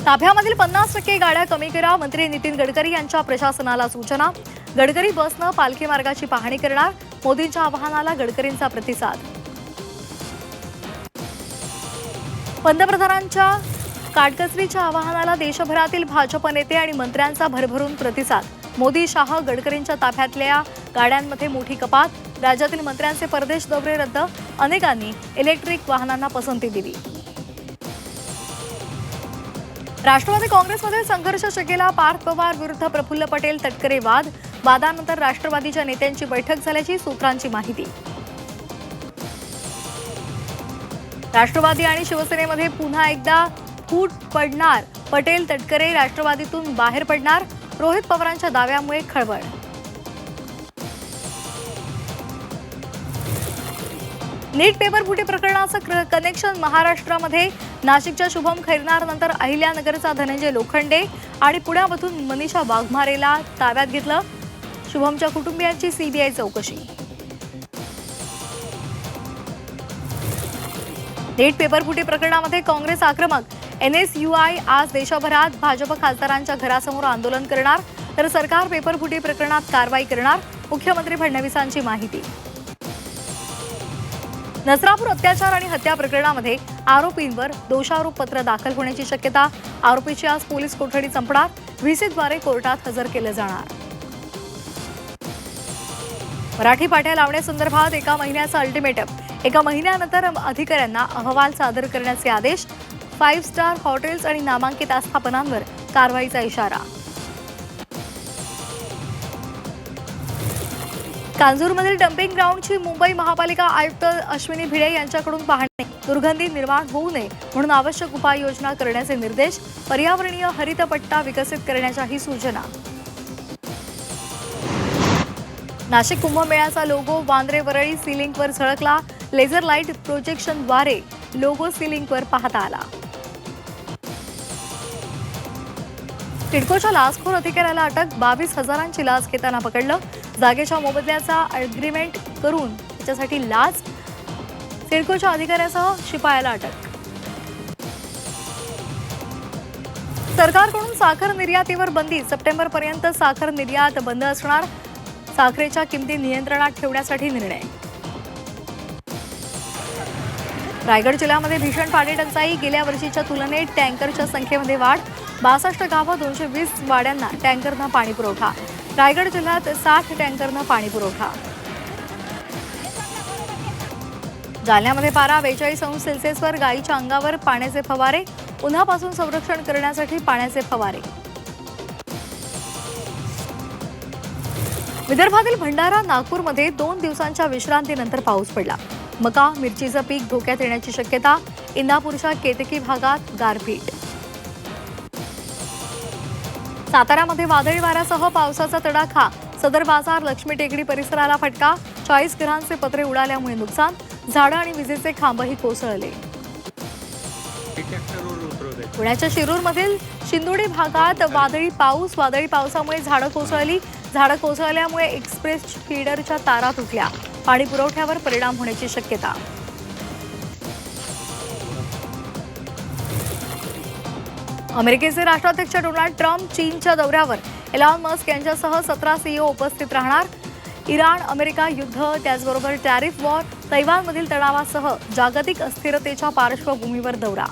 ताफ्यामधील 50% गाड्या कमी करा. मंत्री नितीन गडकरी यांच्या प्रशासनाला सूचना. गडकरी बसनं पालखी मार्गाची पाहणी करणार. मोदींच्या आवाहनाला गडकरींचा प्रतिसाद. पंतप्रधानांच्या काटकसरीच्या आवाहनाला देशभरातील भाजप नेते आणि मंत्र्यांचा भरभरून प्रतिसाद. मोदी, शाह, गडकरींच्या ताफ्यातल्या गाड्यांमध्ये मोठी कपात. राज्यातील मंत्र्यांचे परदेश दौरे रद्द. अनेकांनी इलेक्ट्रिक वाहनांना पसंती दिली. राष्ट्रवादी काँग्रेसमध्ये संघर्ष शकेला. पार्थ पवार विरुद्ध प्रफुल्ल पटेल तटकरे वाद. वादानंतर राष्ट्रवादीच्या नेत्यांची बैठक झाल्याची सूत्रांची माहिती. राष्ट्रवादी आणि शिवसेनेमध्ये पुन्हा एकदा फूट पडणार. पटेल तटकरे राष्ट्रवादीतून बाहेर पडणार. रोहित पवारांच्या दाव्यामुळे खळबळ. नीट पेपर फुटी प्रकरणाचं कनेक्शन महाराष्ट्रामध्ये. नाशिकच्या शुभम खैरनारनंतर अहिल्यानगरचा धनंजय लोखंडे आणि पुण्यामधून मनीषा वाघमारेला ताब्यात घेतलं. शुभमच्या कुटुंबियांची सीबीआय चौकशी. नीट पेपर फुटी प्रकरणामध्ये काँग्रेस आक्रमक. NSUI आज देशभरात भाजप खासदारांच्या घरासमोर आंदोलन करणार. तर सरकार पेपर फुटी प्रकरणात कारवाई करणार. मुख्यमंत्री फडणवीसांची माहिती. नसरापूर अत्याचार आणि हत्या प्रकरणामध्ये आरोपींवर दोषारोप पत्र दाखल होण्याची शक्यता. आरोपीची आज पोलीस कोठडी संपणार. व्हीसीद्वारे कोर्टात हजर केलं जाणार. मराठी पाट्या लावण्यासंदर्भात 1 महिन्याचं अल्टिमेटम. 1 महिन्यानंतर अधिकाऱ्यांना अहवाल सादर करण्याचे आदेश. 5 स्टार हॉटेल्स आणि नामांकित आस्थापनांवर कारवाईचा इशारा. कांजूरमधील डम्पिंग ग्राउंडची मुंबई महापालिका आयुक्त अश्विनी भिडे यांच्याकडून पाहणी. दुर्गंधी निर्माण होऊ नये म्हणून आवश्यक उपाययोजना करण्याचे निर्देश. पर्यावरणीय हरित पट्टा विकसित करण्याच्याही सूचना. नाशिक कुंभमेळ्याचा लोगो वांद्रे वरळी सिलिंगवर झळकला. लेझर लाईट प्रोजेक्शनद्वारे लोगो सिलिंगवर पाहता आला. टिडकोच्या लाचखोर अधिकाऱ्याला अटक. 22,000ची लाच घेताना पकडलं. जागेच्या मोबदल्याचा अग्रीमेंट करून त्याच्यासाठी लाच. टिडकोच्या अधिकाऱ्यासह शिपायाला अटक. सरकारकडून साखर निर्यातीवर बंदी. सप्टेंबरपर्यंत साखर निर्यात बंद असणार. साखरेच्या किमती नियंत्रणात ठेवण्यासाठी निर्णय. रायगड जिल्ह्यामध्ये भीषण पाणी टंचाई. गेल्या वर्षीच्या तुलनेत टँकरच्या संख्येमध्ये वाढ. 62 गावं 220 वाड्यांना टँकरनं पाणी पुरवठा. रायगड जिल्ह्यात 60 टँकरनं पाणी पुरवठा. जालन्यामध्ये पारा 42 अंश सेल्सिअसवर. गायीच्या अंगावर पाण्याचे फवारे. उन्हापासून संरक्षण करण्यासाठी पाण्याचे फवारे. विदर्भातील भंडारा, नागपूरमध्ये 2 दिवसांच्या विश्रांतीनंतर पाऊस पडला. मका, मिरचीचं पीक धोक्यात येण्याची शक्यता. इंदापूरच्या केतकी भागात गारपीट. साताऱ्यामध्ये वादळी वाऱ्यासह पावसाचा तडाखा. सदर बाजार, लक्ष्मी टेकडी परिसराला फटका. 40 घरांचे पत्रे उडाल्यामुळे नुकसान. झाडं आणि विजेचे खांबही कोसळले. पुण्याच्या शिरूरमधील शिंदोडी भागात वादळी पाऊस. वादळी पावसामुळे झाडं कोसळली. झाडं कोसळल्यामुळे एक्सप्रेस फीडरच्या तारा तुटल्या. पाणी पुरवठ्यावर परिणाम होण्याची शक्यता. अमेरिकेचे राष्ट्राध्यक्ष डोनाल्ड ट्रम्प चीनच्या दौऱ्यावर. एलॉन मस्क यांच्यासह 17 CEO उपस्थित राहणार. इराण अमेरिका युद्ध, त्याचबरोबर टॅरिफ वॉर, तैवानमधील तणावासह जागतिक अस्थिरतेच्या पार्श्वभूमीवर दौरा.